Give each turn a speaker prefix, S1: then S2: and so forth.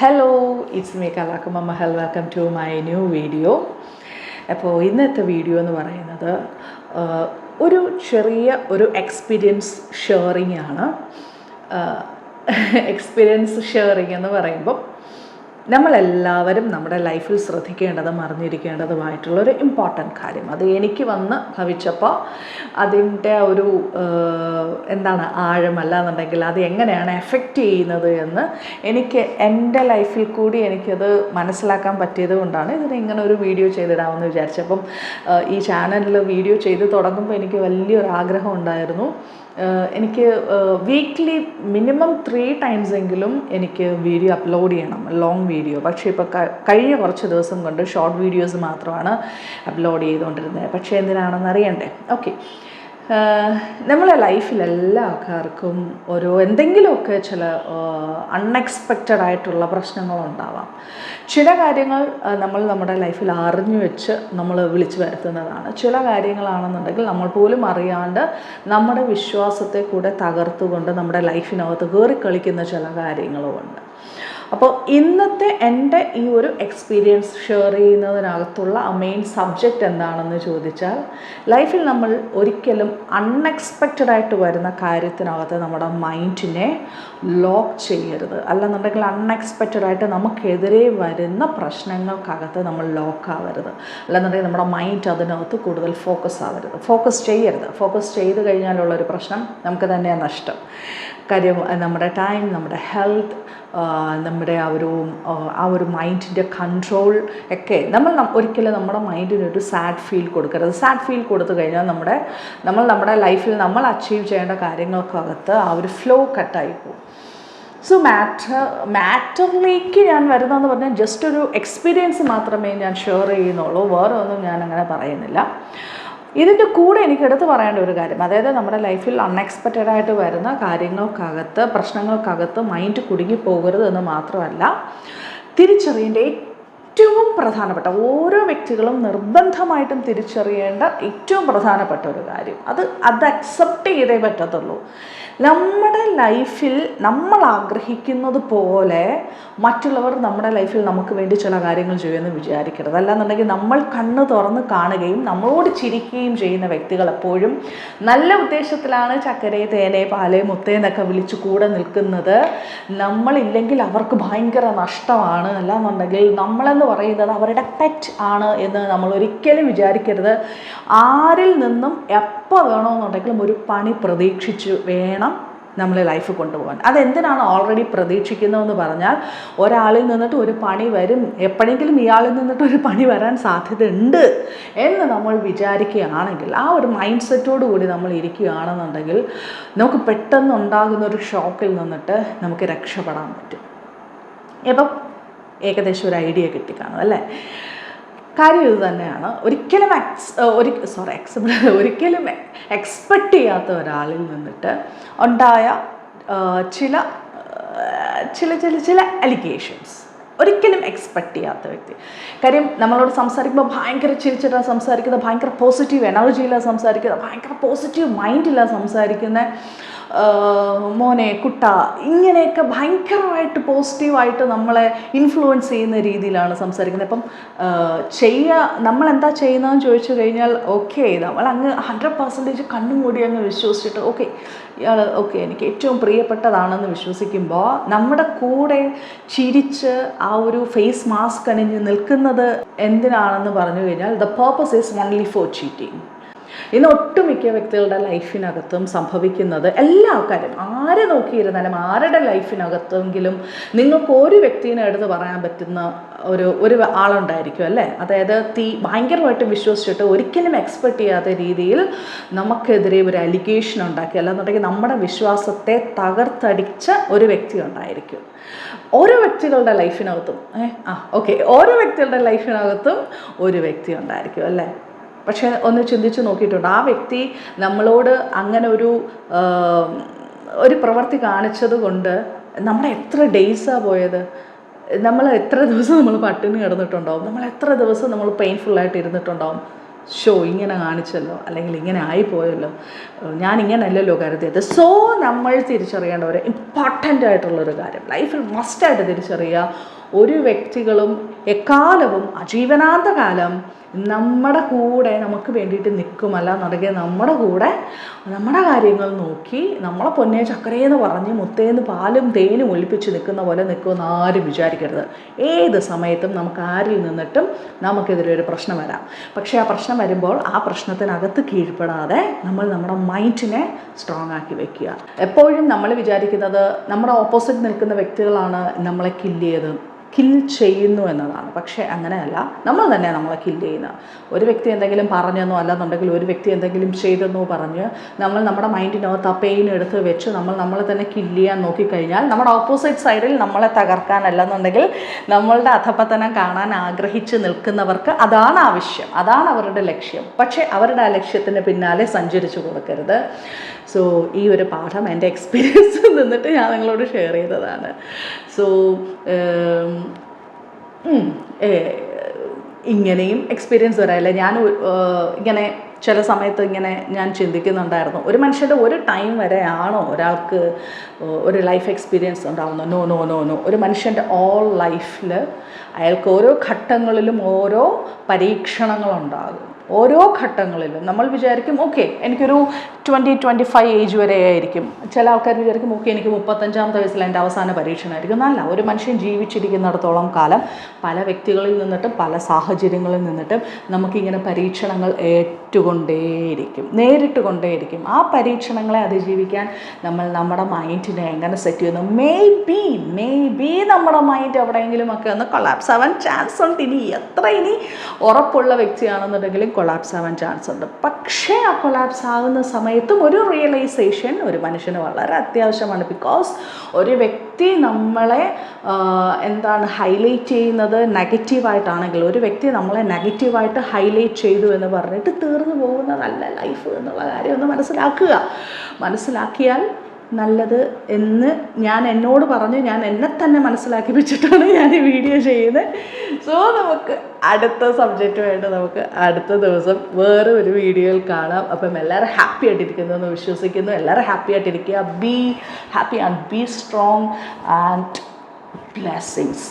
S1: Hello, it's me Kalakamma Mahal. Welcome to my new video. അപ്പോൾ ഇന്നത്തെ video എന്ന് പറയുന്നത് ഒരു ചെറിയ എക്സ്പീരിയൻസ് ഷെയറിംഗ് ആണ്. എക്സ്പീരിയൻസ് ഷെയറിംഗ് എന്ന് പറയുമ്പം നമ്മളെല്ലാവരും നമ്മുടെ ലൈഫിൽ ശ്രദ്ധിക്കേണ്ടതും അറിഞ്ഞിരിക്കേണ്ടതുമായിട്ടുള്ളൊരു ഇമ്പോർട്ടൻ്റ് കാര്യം. അത് എനിക്ക് വന്ന് ഭവിച്ചപ്പോൾ അതിൻ്റെ ആഴമല്ല എന്നുണ്ടെങ്കിൽ അത് എങ്ങനെയാണ് എഫക്റ്റ് ചെയ്യുന്നത് എന്ന് എനിക്ക് എൻ്റെ ലൈഫിൽ കൂടി എനിക്കത് മനസ്സിലാക്കാൻ പറ്റിയത് കൊണ്ടാണ് ഇങ്ങനെ ഒരു വീഡിയോ ചെയ്തിടാമെന്ന് വിചാരിച്ചപ്പം ഈ ചാനലിൽ വീഡിയോ ചെയ്ത് തുടങ്ങുമ്പോൾ എനിക്ക് വലിയൊരു ആഗ്രഹം ഉണ്ടായിരുന്നു. എനിക്ക് വീക്ക്ലി മിനിമം 3 times എങ്കിലും എനിക്ക് വീഡിയോ അപ്ലോഡ് ചെയ്യണം, ലോങ് വീഡിയോ. പക്ഷേ ഇപ്പോൾ കഴിഞ്ഞ കുറച്ച് ദിവസം കൊണ്ട് ഷോർട്ട് വീഡിയോസ് മാത്രമാണ് അപ്ലോഡ് ചെയ്തുകൊണ്ടിരുന്നത്. പക്ഷേ എന്തിനാണെന്ന് അറിയണ്ടേ? ഓക്കെ, നമ്മളെ ലൈഫിൽ എല്ലാ ആൾക്കാർക്കും എന്തെങ്കിലുമൊക്കെ ചില അൺഎക്സ്പെക്റ്റഡ് ആയിട്ടുള്ള പ്രശ്നങ്ങളുണ്ടാവാം. ചില കാര്യങ്ങൾ നമ്മൾ നമ്മുടെ ലൈഫിൽ അറിഞ്ഞു വെച്ച് നമ്മൾ വിളിച്ചു വരുത്തുന്നതാണ്. ചില കാര്യങ്ങളാണെന്നുണ്ടെങ്കിൽ നമ്മൾ പോലും അറിയാണ്ട് നമ്മുടെ വിശ്വാസത്തെ കൂടെ തകർത്തുകൊണ്ട് നമ്മുടെ ലൈഫിനകത്ത് കയറി കളിക്കുന്ന ചില കാര്യങ്ങളുമുണ്ട്. അപ്പോൾ ഇന്നത്തെ എൻ്റെ ഈ ഒരു എക്സ്പീരിയൻസ് ഷെയർ ചെയ്യുന്നതിനകത്തുള്ള മെയിൻ സബ്ജക്റ്റ് എന്താണെന്ന് ചോദിച്ചാൽ, ലൈഫിൽ നമ്മൾ ഒരിക്കലും അൺഎക്സ്പെക്റ്റഡ് ആയിട്ട് വരുന്ന കാര്യത്തിനകത്ത് നമ്മുടെ മൈൻഡിനെ ലോക്ക് ചെയ്യരുത്. അല്ലെന്നുണ്ടെങ്കിൽ അൺഎക്സ്പെക്റ്റഡ് ആയിട്ട് നമുക്കെതിരെ വരുന്ന പ്രശ്നങ്ങൾക്കകത്ത് നമ്മൾ ലോക്ക് ആവരുത്. അല്ലെന്നുണ്ടെങ്കിൽ നമ്മുടെ മൈൻഡ് അതിനകത്ത് കൂടുതൽ ഫോക്കസ് ചെയ്യരുത്. ഫോക്കസ് ചെയ്ത് കഴിഞ്ഞാലുള്ളൊരു പ്രശ്നം നമുക്ക് തന്നെയാണ് നഷ്ടം. കാര്യം നമ്മുടെ ടൈം, നമ്മുടെ ഹെൽത്ത്, നമ്മുടെ ആ ഒരു മൈൻഡിൻ്റെ കൺട്രോൾ ഒക്കെ നമ്മൾ ഒരിക്കലും നമ്മുടെ മൈൻഡിന് ഒരു സാഡ് ഫീൽ കൊടുക്കരുത്. സാഡ് ഫീൽ കൊടുത്തു കഴിഞ്ഞാൽ നമ്മുടെ ലൈഫിൽ നമ്മൾ അച്ചീവ് ചെയ്യേണ്ട കാര്യങ്ങൾക്കകത്ത് ആ ഒരു ഫ്ലോ കട്ടായി പോകും. സോ മാറ്ററിലേക്ക് ഞാൻ വരുന്നതെന്ന് പറഞ്ഞാൽ ജസ്റ്റ് ഒരു എക്സ്പീരിയൻസ് മാത്രമേ ഞാൻ ഷെയർ ചെയ്യുന്നുള്ളൂ. വേറെ ഒന്നും ഞാൻ അങ്ങനെ പറയുന്നില്ല. ഇതിൻ്റെ കൂടെ എനിക്ക് എടുത്തു പറയേണ്ട ഒരു കാര്യം, അതായത് നമ്മുടെ ലൈഫിൽ അൺഎക്സ്പെക്റ്റഡ് ആയിട്ട് വരുന്ന കാര്യങ്ങൾക്കകത്ത്, പ്രശ്നങ്ങൾക്കകത്ത് മൈൻഡ് കുടുങ്ങിപ്പോകരുത് എന്ന് മാത്രമല്ല, തിരിച്ചറിയേണ്ട ഏറ്റവും പ്രധാനപ്പെട്ട, ഓരോ വ്യക്തികളും നിർബന്ധമായിട്ടും തിരിച്ചറിയേണ്ട ഏറ്റവും പ്രധാനപ്പെട്ട ഒരു കാര്യം, അത് അക്സെപ്റ്റ് ചെയ്തേ പറ്റത്തുള്ളൂ. നമ്മുടെ ലൈഫിൽ നമ്മൾ ആഗ്രഹിക്കുന്നത് പോലെ മറ്റുള്ളവർ നമ്മുടെ ലൈഫിൽ നമുക്ക് വേണ്ടി ചില കാര്യങ്ങൾ ചെയ്യുമെന്ന് വിചാരിക്കരുത്. അല്ലാന്നുണ്ടെങ്കിൽ നമ്മൾ കണ്ണ് തുറന്ന് കാണുകയും നമ്മളോട് ചിരിക്കുകയും ചെയ്യുന്ന വ്യക്തികൾ എപ്പോഴും നല്ല ഉദ്ദേശത്തിലാണ് ചക്കരെ, തേനെ, പാല്, മുത്തേ എന്നൊക്കെ വിളിച്ച് കൂടെ നിൽക്കുന്നത്. നമ്മളില്ലെങ്കിൽ അവർക്ക് ഭയങ്കര നഷ്ടമാണ്. അല്ലാന്നുണ്ടെങ്കിൽ നമ്മളെന്ന് പറയുന്നത് അവരുടെ പെറ്റ് ആണ് എന്ന് നമ്മൾ ഒരിക്കലും വിചാരിക്കരുത്. ആരിൽ നിന്നും എപ്പോൾ വേണമെന്നുണ്ടെങ്കിലും ഒരു പണി പ്രതീക്ഷിച്ച് വേണം നമ്മൾ ലൈഫ് കൊണ്ടുപോകാൻ. അതെന്തിനാണ് ഓൾറെഡി പ്രതീക്ഷിക്കുന്നതെന്ന് പറഞ്ഞാൽ, ഒരാളിൽ നിന്നിട്ട് ഒരു പണി വരും, എപ്പോഴെങ്കിലും ഇയാളിൽ നിന്നിട്ട് ഒരു പണി വരാൻ സാധ്യതയുണ്ട് എന്ന് നമ്മൾ വിചാരിക്കുകയാണെങ്കിൽ, ആ ഒരു മൈൻഡ് സെറ്റോടു കൂടി നമ്മൾ ഇരിക്കുകയാണെന്നുണ്ടെങ്കിൽ നമുക്ക് പെട്ടെന്ന് ഉണ്ടാകുന്ന ഒരു ഷോക്കിൽ നിന്നിട്ട് നമുക്ക് രക്ഷപ്പെടാൻ പറ്റും. ഇപ്പം ഏകദേശം ഒരു ഐഡിയ കിട്ടിക്കാണും അല്ലേ? കാര്യം ഇത് തന്നെയാണ്. ഒരിക്കലും എക്സ്പെക്റ്റ് ചെയ്യാത്ത ഒരാളിൽ നിന്നിട്ട് ഉണ്ടായ ചില അലിഗേഷൻസ്, ഒരിക്കലും എക്സ്പെക്റ്റ് ചെയ്യാത്ത വ്യക്തി. കാര്യം നമ്മളോട് സംസാരിക്കുമ്പോൾ ഭയങ്കര ചിരിച്ചിട്ടാണ് സംസാരിക്കുന്നത്, ഭയങ്കര പോസിറ്റീവ് എനർജിയിലാണ് സംസാരിക്കുന്നത്, ഭയങ്കര പോസിറ്റീവ് മൈൻഡിലാണ് സംസാരിക്കുന്നത്. മോനെ, കുട്ട, ഇങ്ങനെയൊക്കെ ഭയങ്കരമായിട്ട് പോസിറ്റീവായിട്ട് നമ്മളെ ഇൻഫ്ലുവൻസ് ചെയ്യുന്ന രീതിയിലാണ് സംസാരിക്കുന്നത്. അപ്പം നമ്മളെന്താ ചെയ്യുന്നതെന്ന് ചോദിച്ചു കഴിഞ്ഞാൽ, ഓക്കെ, നമ്മൾ അങ്ങ് 100% കണ്ണും കൂടി അങ്ങ് വിശ്വസിച്ചിട്ട് ഇയാൾ എനിക്ക് ഏറ്റവും പ്രിയപ്പെട്ടതാണെന്ന് വിശ്വസിക്കുമ്പോൾ നമ്മുടെ കൂടെ ചിരിച്ച് ആ ഒരു ഫേസ് മാസ്ക് അണിഞ്ഞ് നിൽക്കുന്നത് എന്തിനാണെന്ന് പറഞ്ഞു കഴിഞ്ഞാൽ, the purpose is only for cheating. ഇന്ന് ഒട്ടുമിക്ക വ്യക്തികളുടെ ലൈഫിനകത്തും സംഭവിക്കുന്നത്, എല്ലാ ആൾക്കാരും ആരെ നോക്കിയിരുന്നാലും ആരുടെ ലൈഫിനകത്തെങ്കിലും നിങ്ങൾക്ക് ഒരു വ്യക്തിനെ എടുത്ത് പറയാൻ പറ്റുന്ന ഒരു ആളുണ്ടായിരിക്കും അല്ലേ? അതായത് ഭയങ്കരമായിട്ട് വിശ്വസിച്ചിട്ട് ഒരിക്കലും എക്സ്പെക്റ്റ് ചെയ്യാത്ത രീതിയിൽ നമുക്കെതിരെ ഒരു അലിഗേഷൻ ഉണ്ടാക്കി, അല്ലാന്നുണ്ടെങ്കിൽ നമ്മുടെ വിശ്വാസത്തെ തകർത്തടിച്ച ഒരു വ്യക്തി ഉണ്ടായിരിക്കും. ഓരോ വ്യക്തികളുടെ ലൈഫിനകത്തും ഒരു വ്യക്തി ഉണ്ടായിരിക്കും അല്ലേ? പക്ഷേ ഒന്ന് ചിന്തിച്ച് നോക്കിയിട്ടുണ്ട്, ആ വ്യക്തി നമ്മളോട് അങ്ങനെ ഒരു പ്രവൃത്തി കാണിച്ചത് കൊണ്ട് നമ്മുടെ എത്ര ഡേയ്സാണ് പോയത്? നമ്മൾ എത്ര ദിവസം നമ്മൾ പട്ടിണി കിടന്നിട്ടുണ്ടാവും? നമ്മൾ എത്ര ദിവസം നമ്മൾ പെയിൻഫുള്ളായിട്ട് ഇരുന്നിട്ടുണ്ടാവും? ഇങ്ങനെ കാണിച്ചല്ലോ, അല്ലെങ്കിൽ ഇങ്ങനെ ആയിപ്പോയല്ലോ, ഞാനിങ്ങനെയല്ലല്ലോ കരുതിയത്. സോ നമ്മൾ തിരിച്ചറിയേണ്ട ഒരു ഇമ്പോർട്ടൻ്റ് ആയിട്ടുള്ളൊരു കാര്യം, ലൈഫിൽ മസ്റ്റായിട്ട് തിരിച്ചറിയുക, ഒരു വ്യക്തികളും എക്കാലവും ആജീവനാന്ത കാലം നമ്മുടെ കൂടെ നമുക്ക് വേണ്ടിയിട്ട് നിൽക്കുമല്ല നടക്കുക, നമ്മുടെ കൂടെ നമ്മുടെ കാര്യങ്ങൾ നോക്കി നമ്മളെ പൊന്നേ ചക്കരയെന്ന് പറഞ്ഞ് മുത്തേന്ന് പാലും തേനും ഒളിപ്പിച്ച് നിൽക്കുന്ന പോലെ നിൽക്കുമെന്ന് ആരും വിചാരിക്കരുത്. ഏത് സമയത്തും നമുക്ക് ആരിൽ നിന്നിട്ടും നമുക്കെതിരെ ഒരു പ്രശ്നം വരാം. പക്ഷേ ആ പ്രശ്നം വരുമ്പോൾ ആ പ്രശ്നത്തിനകത്ത് കീഴ്പ്പെടാതെ നമ്മൾ നമ്മുടെ മൈൻഡിനെ സ്ട്രോങ് ആക്കി വെക്കുക. എപ്പോഴും നമ്മൾ വിചാരിക്കുന്നത് നമ്മുടെ ഓപ്പോസിറ്റ് നിൽക്കുന്ന വ്യക്തികളാണ് നമ്മളെ കിൽ ചെയ്യുന്നു എന്നതാണ്. പക്ഷേ അങ്ങനെയല്ല, നമ്മൾ തന്നെ നമ്മളെ കില്ല് ചെയ്യുന്ന. ഒരു വ്യക്തി എന്തെങ്കിലും പറഞ്ഞെന്നോ അല്ലെന്നുണ്ടെങ്കിൽ ഒരു വ്യക്തി എന്തെങ്കിലും ചെയ്തെന്നോ പറഞ്ഞ് നമ്മൾ നമ്മുടെ മൈൻഡിനകത്ത് ആ പെയിൻ എടുത്ത് വെച്ച് നമ്മളെ തന്നെ കില്ല് ചെയ്യാൻ നോക്കിക്കഴിഞ്ഞാൽ നമ്മുടെ ഓപ്പോസിറ്റ് സൈഡിൽ നമ്മളെ തകർക്കാനല്ലെന്നുണ്ടെങ്കിൽ നമ്മളുടെ അധപതനം കാണാൻ ആഗ്രഹിച്ച് നിൽക്കുന്നവർക്ക് അതാണ് ആവശ്യം, അതാണ് അവരുടെ ലക്ഷ്യം. പക്ഷേ അവരുടെ ആ ലക്ഷ്യത്തിന് പിന്നാലെ സഞ്ചരിച്ചു കൊടുക്കരുത്. സോ ഈ ഒരു പാഠം എൻ്റെ എക്സ്പീരിയൻസിൽ നിന്നിട്ട് ഞാൻ നിങ്ങളോട് ഷെയർ ചെയ്തതാണ്. സോ ഇങ്ങനെയും എക്സ്പീരിയൻസ് വരാറില്ല. ഞാൻ ഇങ്ങനെ ചില സമയത്ത് ഇങ്ങനെ ഞാൻ ചിന്തിക്കുന്നുണ്ടായിരുന്നു, ഒരു മനുഷ്യൻ്റെ ഒരു ടൈം വരെ ആണോ ഒരാൾക്ക് ഒരു ലൈഫ് എക്സ്പീരിയൻസ് ഉണ്ടാവുന്നത്? No no no no. ഒരു മനുഷ്യൻ്റെ ഓൾ ലൈഫിൽ അയാൾക്ക് ഓരോ ഘട്ടങ്ങളിലും ഓരോ പരീക്ഷണങ്ങളുണ്ടാകും. ഓരോ ഘട്ടങ്ങളിലും നമ്മൾ വിചാരിക്കും ഓക്കെ എനിക്കൊരു 20-25 ഏജ് വരെ ആയിരിക്കും. ചില ആൾക്കാർ വിചാരിക്കും ഓക്കെ എനിക്ക് 35-ാമത്തെ വയസ്സിൽ എൻ്റെ അവസാന പരീക്ഷണമായിരിക്കും. നല്ല ഒരു മനുഷ്യൻ ജീവിച്ചിരിക്കുന്നിടത്തോളം കാലം പല വ്യക്തികളിൽ നിന്നിട്ടും പല സാഹചര്യങ്ങളിൽ നിന്നിട്ടും നമുക്കിങ്ങനെ പരീക്ഷണങ്ങൾ നേരിട്ട് കൊണ്ടേയിരിക്കും. ആ പരീക്ഷണങ്ങളെ അതിജീവിക്കാൻ നമ്മൾ നമ്മുടെ മൈൻഡിനെ എങ്ങനെ സെറ്റ് ചെയ്യുന്നു? മേ ബി നമ്മുടെ മൈൻഡ് എവിടെയെങ്കിലുമൊക്കെ ഒന്ന് കൊളാപ്സ് ആവാൻ ചാൻസ് ഉണ്ട്. ഇനി ഉറപ്പുള്ള വ്യക്തിയാണെന്നുണ്ടെങ്കിലും കൊളാപ്സ് ആവാൻ ചാൻസ് ഉണ്ട്. പക്ഷേ ആ കൊളാപ്സ് ആകുന്ന സമയത്തും ഒരു റിയലൈസേഷൻ ഒരു മനുഷ്യന് വളരെ അത്യാവശ്യമാണ്. ബിക്കോസ് ഒരു വ്യക്തി നമ്മളെ ഹൈലൈറ്റ് ചെയ്യുന്നത് നെഗറ്റീവായിട്ടാണെങ്കിൽ, ഒരു വ്യക്തി നമ്മളെ നെഗറ്റീവായിട്ട് ഹൈലൈറ്റ് ചെയ്തു എന്ന് പറഞ്ഞിട്ട് തീർന്നു പോകുന്നതല്ല ലൈഫ് എന്നുള്ള കാര്യം ഒന്ന് മനസ്സിലാക്കിയാൽ നല്ലത് എന്ന് ഞാൻ എന്നോട് പറഞ്ഞു. ഞാൻ എന്നെ തന്നെ മനസ്സിലാക്കിപ്പിച്ചിട്ടാണ് ഞാൻ ഈ വീഡിയോ ചെയ്യുന്നത്. സോ നമുക്ക് അടുത്ത സബ്ജക്റ്റുമായിട്ട് നമുക്ക് അടുത്ത ദിവസം വേറെ ഒരു വീഡിയോയിൽ കാണാം. അപ്പം എല്ലാവരും ഹാപ്പി ആയിട്ടിരിക്കുന്നു എന്ന് വിശ്വസിക്കുന്നു. എല്ലാവരും ഹാപ്പി ആയിട്ടിരിക്കുക. Be happy and B strong and blessings.